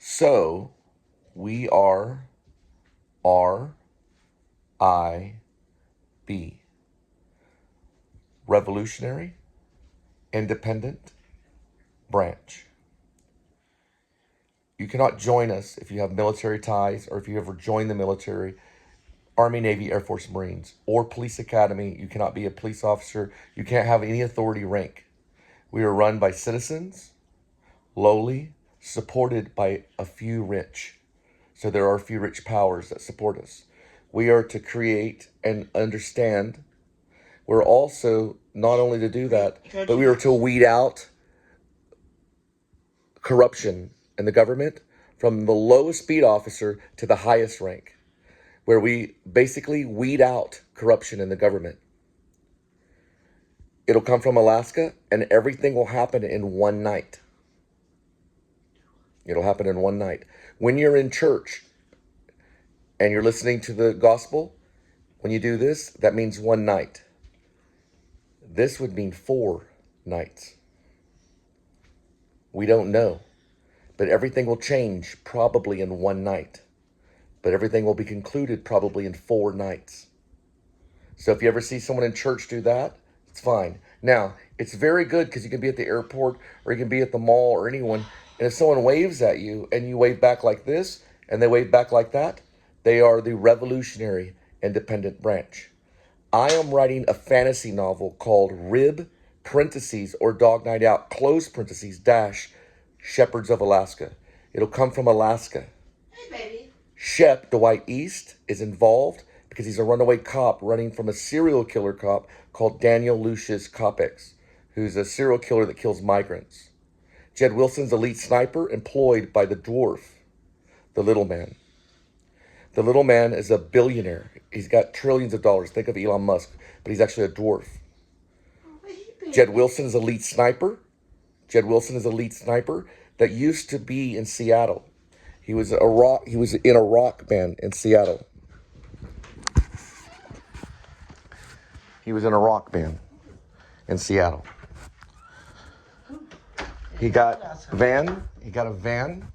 So we are RIB, Revolutionary Independent Branch. You cannot join us if you have military ties or if you ever joined the military, Army, Navy, Air Force, Marines, or Police Academy. You cannot be a police officer. You can't have any authority rank. We are run by citizens, lowly, supported by a few rich. So there are a few rich powers that support us. We are to create and understand. We're also not only to do that, but we are to weed out corruption in the government from the lowest beat officer to the highest rank, where we basically weed out corruption in the government. It'll come from Alaska, and everything will happen in one night. It'll happen in one night. When you're in church and you're listening to the gospel, when you do this, that means one night. This would mean 4 nights. We don't know. But everything will change probably in one night. But everything will be concluded probably in 4 nights. So if you ever see someone in church do that, it's fine. Now, it's very good because you can be at the airport or you can be at the mall or anyone. And if someone waves at you and you wave back like this and they wave back like that, they are the Revolutionary Independent Branch. I am writing a fantasy novel called Rib, parentheses, or Dog Night Out, close parentheses, dash, Shepherds of Alaska. It'll come from Alaska. Hey, baby. Shep, Dwight East, is involved because he's a runaway cop running from a serial killer cop called Daniel Lucius Kopex, who's a serial killer that kills migrants. Jed Wilson's elite sniper employed by the Dwarf, the little man. The little man is a billionaire. He's got trillions of dollars. Think of Elon Musk, but he's actually a dwarf. Jed Wilson is elite sniper. Jed Wilson is elite sniper that used to be in Seattle. He was in a rock band in Seattle. He was in a rock band in Seattle. He got a van,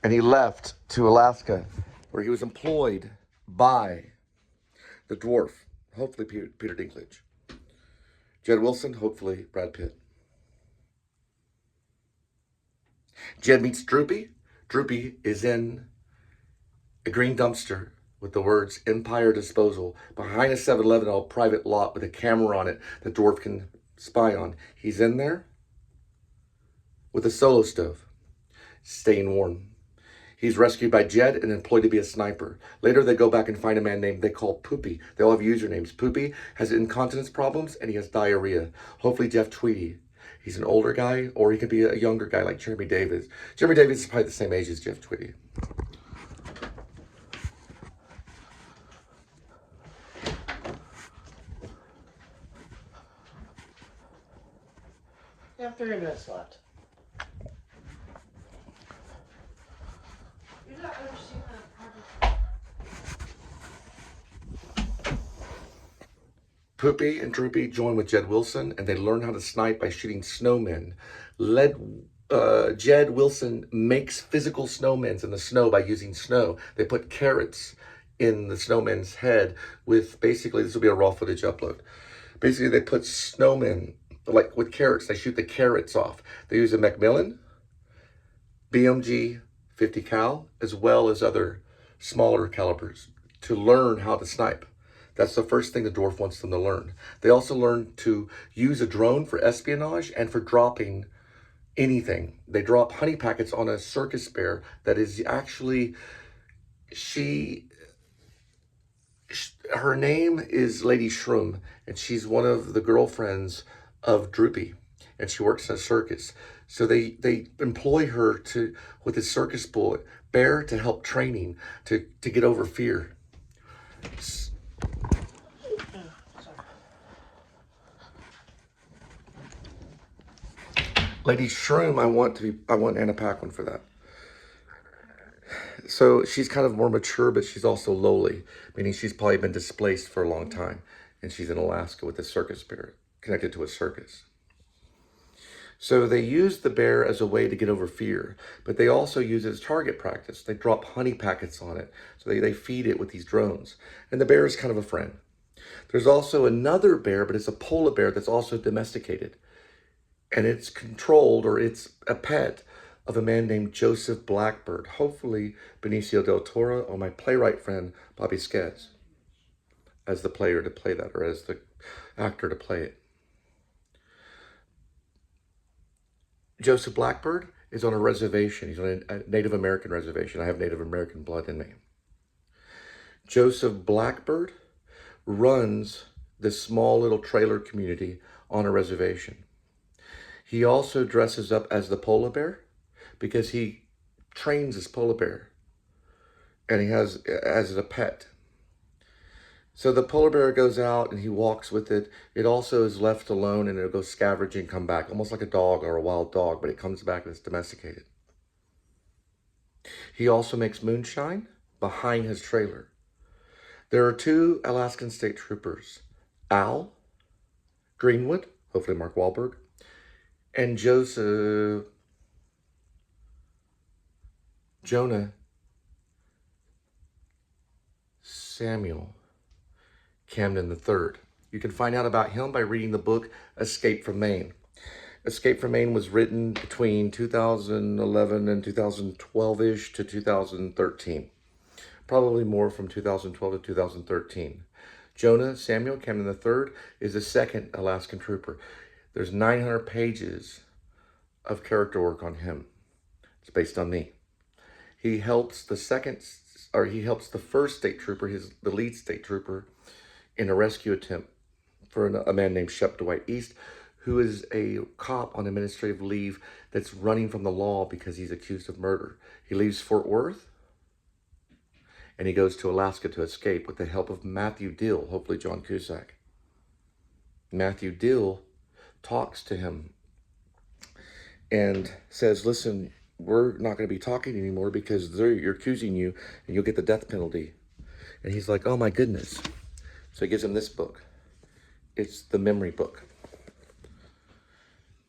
and he left to Alaska, where he was employed by the Dwarf, hopefully Peter Dinklage. Jed Wilson, hopefully Brad Pitt. Jed meets Droopy. Droopy is in a green dumpster with the words Empire Disposal behind a 7-Eleven all private lot with a camera on it that Dwarf can spy on. He's in there with a solo stove, staying warm. He's rescued by Jed and employed to be a sniper. Later, they go back and find a man named they call Poopy. They all have usernames. Poopy has incontinence problems and he has diarrhea. Hopefully, Jeff Tweedy. He's an older guy, or he could be a younger guy like Jeremy Davis. Jeremy Davis is probably the same age as Jeff Tweedy. You have 3 minutes left. You're not understanding that part. Poopy and Droopy join with Jed Wilson, and they learn how to snipe by shooting snowmen. Jed Wilson makes physical snowmen in the snow by using snow. They put carrots in the snowman's head with, basically, this will be a raw footage upload. Basically, they put snowmen, like with carrots, they shoot the carrots off. They use a Macmillan, BMG 50 cal, as well as other smaller calibers to learn how to snipe. That's the first thing the Dwarf wants them to learn. They also learn to use a drone for espionage and for dropping anything. They drop honey packets on a circus bear that is actually, her name is Lady Shroom, and she's one of the girlfriends of Droopy, and she works in a circus. So they employ her with a circus bear to help training, to get over fear. Lady Shroom, I want Anna Paquin for that. So she's kind of more mature, but she's also lowly, meaning she's probably been displaced for a long time, and she's in Alaska with a circus bear, connected to a circus. So they use the bear as a way to get over fear, but they also use it as target practice. They drop honey packets on it. So they feed it with these drones. And the bear is kind of a friend. There's also another bear, but it's a polar bear that's also domesticated. And it's controlled, or it's a pet of a man named Joseph Blackbird. Hopefully Benicio del Toro or my playwright friend Bobby Skez as the player to play that, or as the actor to play it. Joseph Blackbird is on a reservation. He's on a Native American reservation. I have Native American blood in me. Joseph Blackbird runs this small little trailer community on a reservation. He also dresses up as the polar bear because he trains this polar bear and he has as a pet. So the polar bear goes out and he walks with it. It also is left alone and it'll go scavenging and come back, almost like a dog or a wild dog, but it comes back and it's domesticated. He also makes moonshine behind his trailer. There are 2 Alaskan state troopers, Al Greenwood, hopefully Mark Wahlberg, and Jonah Samuel Camden III. You can find out about him by reading the book Escape from Maine. Escape from Maine was written between 2011 and 2012-ish to 2013. Probably more from 2012 to 2013. Jonah Samuel Camden III is the 2nd Alaskan trooper. There's 900 pages of character work on him. It's based on me. He helps the first state trooper, the lead state trooper, in a rescue attempt for a man named Shep Dwight East, who is a cop on administrative leave that's running from the law because he's accused of murder. He leaves Fort Worth and he goes to Alaska to escape with the help of Matthew Dil, hopefully John Cusack. Matthew Dil talks to him and says, listen, we're not going to be talking anymore because you're accusing you and you'll get the death penalty. And he's like, oh my goodness. So he gives him this book. It's the memory book.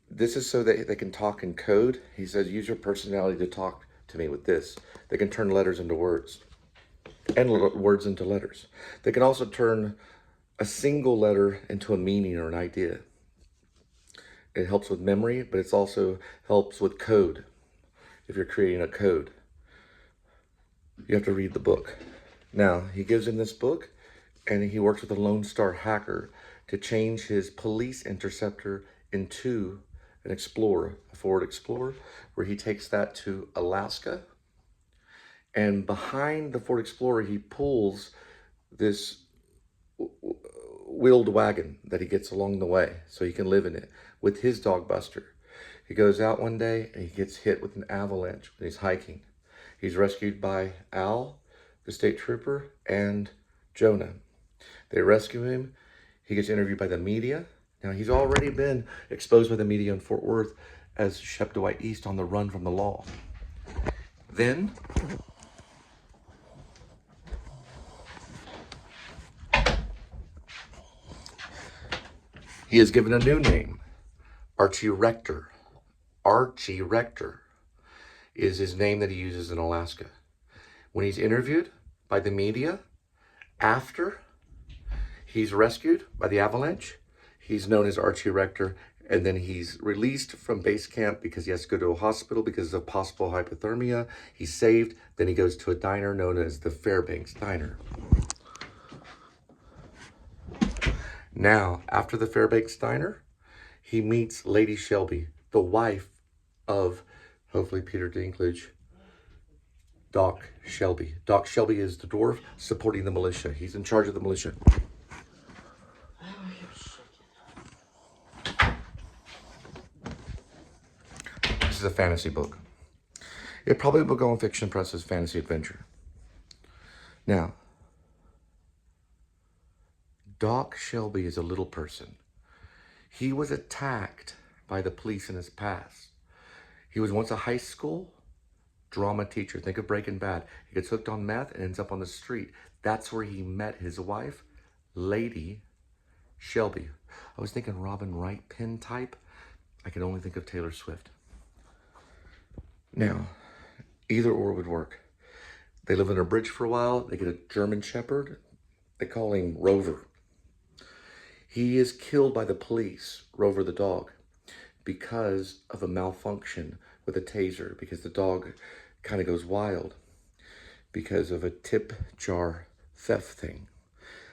This is so that they can talk in code. He says, use your personality to talk to me with this. They can turn letters into words and words into letters. They can also turn a single letter into a meaning or an idea. It helps with memory, but it also helps with code. If you're creating a code, you have to read the book. Now, he gives him this book, and he works with a Lonestar Hacker to change his police interceptor into an Explorer, a Ford Explorer, where he takes that to Alaska. And behind the Ford Explorer, he pulls this wheeled wagon that he gets along the way so he can live in it with his dog Buster. He goes out one day and he gets hit with an avalanche when he's hiking. He's rescued by Al, the state trooper, and Jonah. They rescue him. He gets interviewed by the media. Now, he's already been exposed by the media in Fort Worth as Shep Dwight East on the run from the law. Then he is given a new name, Archie Rector. Archie Rector is his name that he uses in Alaska. When he's interviewed by the media, after he's rescued by the avalanche, he's known as Archie Rector, and then he's released from base camp because he has to go to a hospital because of possible hypothermia. He's saved. Then he goes to a diner known as the Fairbanks Diner. Now, after the Fairbanks Diner, he meets Lady Shelby, the wife of, hopefully Peter Dinklage, Doc Shelby. Doc Shelby is the dwarf supporting the militia. He's in charge of the militia. This is a fantasy book. It probably will go on Fiction Press's Fantasy Adventure. Now, Doc Shelby is a little person. He was attacked by the police in his past. He was once a high school drama teacher. Think of Breaking Bad. He gets hooked on meth and ends up on the street. That's where he met his wife, Lady Shelby. I was thinking Robin Wright pen type. I can only think of Taylor Swift. Now, either or would work. They live under a bridge for a while. They get a German Shepherd. They call him Rover. He is killed by the police, Rover the dog, because of a malfunction with a taser, because the dog kind of goes wild because of a tip jar theft thing.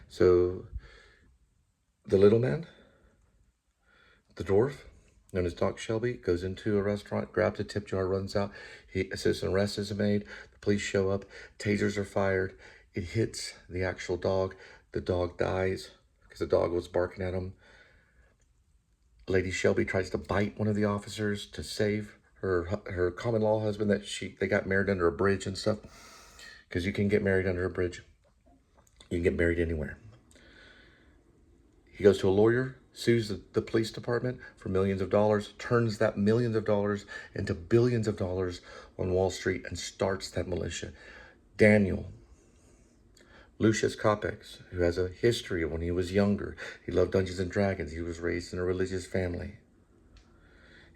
So the little man, the dwarf, known as Doc Shelby, goes into a restaurant, grabs a tip jar, runs out. A citizen arrest is made. The police show up. Tasers are fired. It hits the actual dog. The dog dies because the dog was barking at him. Lady Shelby tries to bite one of the officers to save her common law husband that they got married under a bridge and stuff. Because you can get married under a bridge. You can get married anywhere. He goes to a lawyer, sues the police department for millions of dollars, turns that millions of dollars into billions of dollars on Wall Street and starts that militia. Daniel, Lucius Capex, who has a history of when he was younger. He loved Dungeons and Dragons. He was raised in a religious family.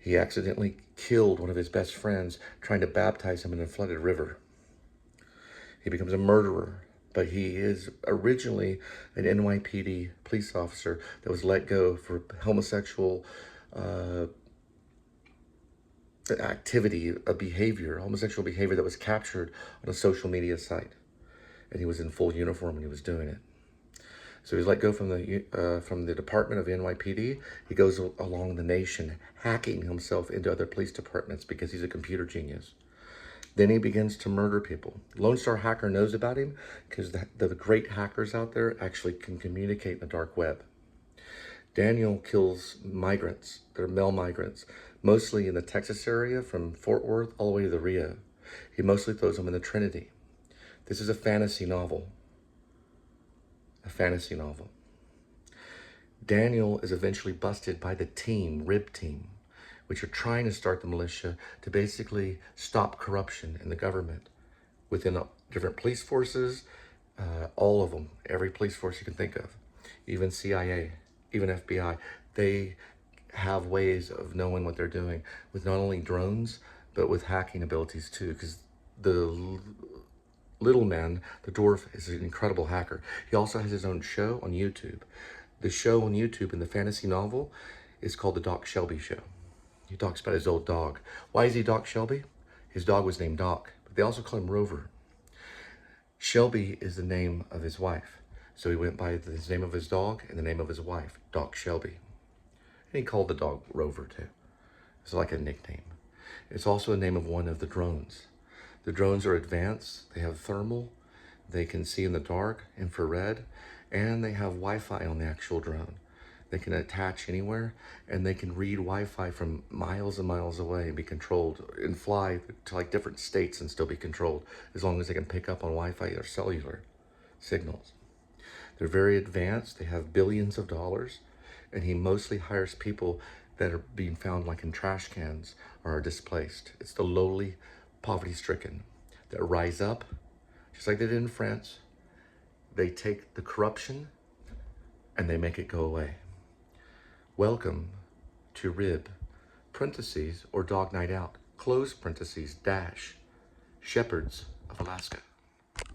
He accidentally killed one of his best friends trying to baptize him in a flooded river. He becomes a murderer, but he is originally an NYPD police officer that was let go for homosexual activity, homosexual behavior that was captured on a social media site. And he was in full uniform when he was doing it. So he's let go from the department of NYPD. He goes along the nation, hacking himself into other police departments because he's a computer genius. Then he begins to murder people. Lonestar Hacker knows about him because the great hackers out there actually can communicate in the dark web. Daniel kills migrants. They're male migrants, mostly in the Texas area from Fort Worth all the way to the Rio. He mostly throws them in the Trinity. This is a fantasy novel. A fantasy novel. Daniel is eventually busted by the RIB team, which are trying to start the militia to basically stop corruption in the government within different police forces, all of them, every police force you can think of, even CIA, even FBI. They have ways of knowing what they're doing with not only drones, but with hacking abilities too, because the little man, the dwarf, is an incredible hacker. He also has his own show on YouTube. The show on YouTube in the fantasy novel is called The Doc Shelby Show. He talks about his old dog. Why is he Doc Shelby? His dog was named Doc, but they also call him Rover. Shelby is the name of his wife. So he went by the name of his dog and the name of his wife, Doc Shelby. And he called the dog Rover too. It's like a nickname. It's also the name of one of the drones. The drones are advanced. They have thermal. They can see in the dark, infrared, and they have Wi-Fi on the actual drone. They can attach anywhere, and they can read Wi-Fi from miles and miles away and be controlled and fly to like different states and still be controlled as long as they can pick up on Wi-Fi or cellular signals. They're very advanced. They have billions of dollars, and he mostly hires people that are being found like in trash cans or are displaced. It's the lowly, poverty-stricken that rise up, just like they did in France. They take the corruption and they make it go away. Welcome to RIB, parentheses, or Dog Night Out, close parentheses, dash, Shepherds of Alaska.